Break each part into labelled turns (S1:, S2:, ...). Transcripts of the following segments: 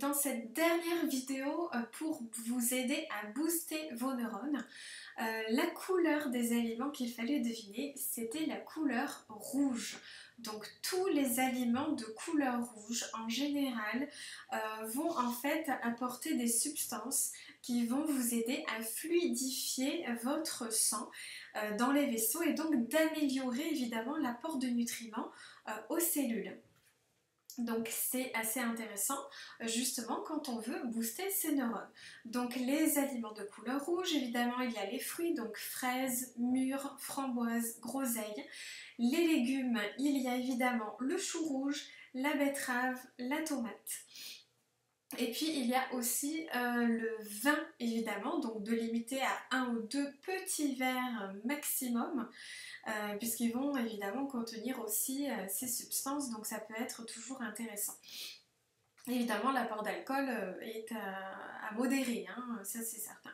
S1: dans cette dernière vidéo pour vous aider à booster vos neurones. La couleur des aliments qu'il fallait deviner, c'était la couleur rouge. Donc tous les aliments de couleur rouge en général vont en fait apporter des substances qui vont vous aider à fluidifier votre sang dans les vaisseaux et donc d'améliorer évidemment l'apport de nutriments aux cellules. Donc c'est assez intéressant justement quand on veut booster ses neurones. Donc les aliments de couleur rouge, évidemment il y a les fruits, donc fraises, mûres, framboises, groseilles. Les légumes, il y a évidemment le chou rouge, la betterave, la tomate. Et puis il y a aussi le vin évidemment, donc de limiter à 1 ou 2 petits verres maximum, puisqu'ils vont évidemment contenir aussi ces substances, donc ça peut être toujours intéressant. Évidemment l'apport d'alcool est à modérer, hein, ça c'est certain.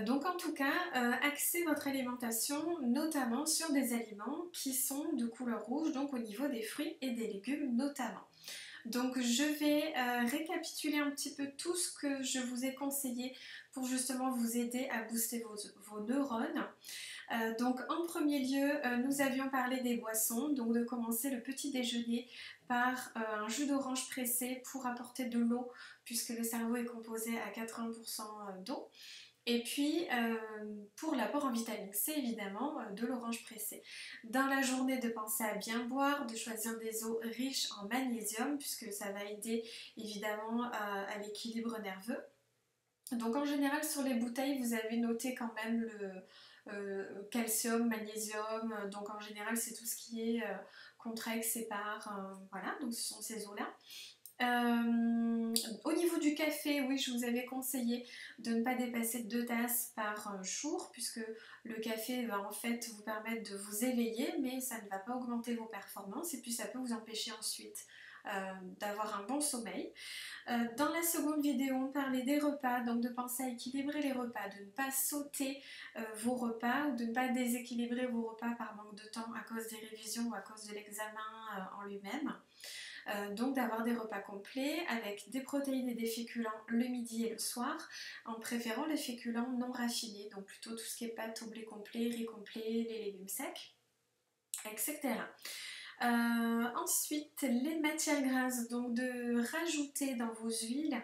S1: Donc en tout cas, axez votre alimentation notamment sur des aliments qui sont de couleur rouge, donc au niveau des fruits et des légumes notamment. Donc je vais récapituler un petit peu tout ce que je vous ai conseillé pour justement vous aider à booster vos neurones. Donc en premier lieu, nous avions parlé des boissons, donc de commencer le petit déjeuner par un jus d'orange pressé pour apporter de l'eau puisque le cerveau est composé à 80% d'eau. Et puis pour l'apport en vitamine C évidemment de l'orange pressée. Dans la journée de penser à bien boire, de choisir des eaux riches en magnésium puisque ça va aider évidemment à l'équilibre nerveux. Donc en général sur les bouteilles vous avez noté quand même le calcium, magnésium, donc en général c'est tout ce qui est Contrex, Sépar, voilà, donc ce sont ces eaux là. Au niveau du café, oui, je vous avais conseillé de ne pas dépasser 2 tasses par jour puisque le café va en fait vous permettre de vous éveiller mais ça ne va pas augmenter vos performances et puis ça peut vous empêcher ensuite d'avoir un bon sommeil. Dans la seconde vidéo, on parlait des repas, donc de penser à équilibrer les repas, de ne pas sauter vos repas ou de ne pas déséquilibrer vos repas par manque de temps à cause des révisions ou à cause de l'examen en lui-même. Donc d'avoir des repas complets avec des protéines et des féculents le midi et le soir, en préférant les féculents non raffinés, donc plutôt tout ce qui est pâtes au blé complet, riz complet, les légumes secs, etc. Ensuite, les matières grasses, donc de rajouter dans vos huiles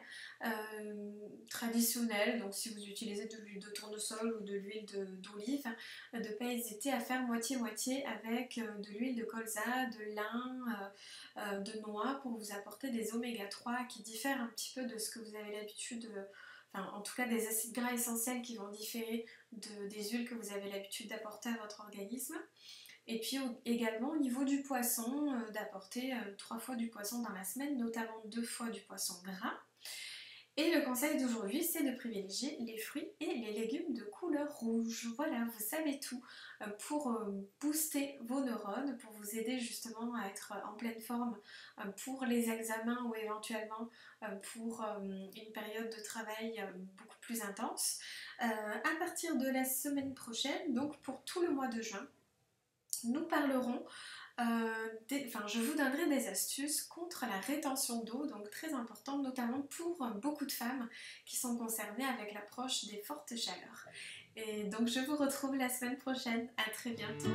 S1: traditionnelles, donc si vous utilisez de l'huile de tournesol ou de l'huile d'olive, de ne pas hésiter à faire moitié-moitié avec de l'huile de colza, de lin, de noix pour vous apporter des oméga 3 qui diffèrent un petit peu de ce que vous avez l'habitude enfin en tout cas des acides gras essentiels qui vont différer des huiles que vous avez l'habitude d'apporter à votre organisme. Et puis également au niveau du poisson, d'apporter 3 fois du poisson dans la semaine, notamment 2 fois du poisson gras. Et le conseil d'aujourd'hui, c'est de privilégier les fruits et les légumes de couleur rouge. Voilà, vous savez tout pour booster vos neurones, pour vous aider justement à être en pleine forme pour les examens ou éventuellement pour une période de travail beaucoup plus intense. À partir de la semaine prochaine, donc pour tout le mois de juin, nous parlerons, je vous donnerai des astuces contre la rétention d'eau, donc très importante notamment pour beaucoup de femmes qui sont concernées avec l'approche des fortes chaleurs. Et donc je vous retrouve la semaine prochaine, à très bientôt.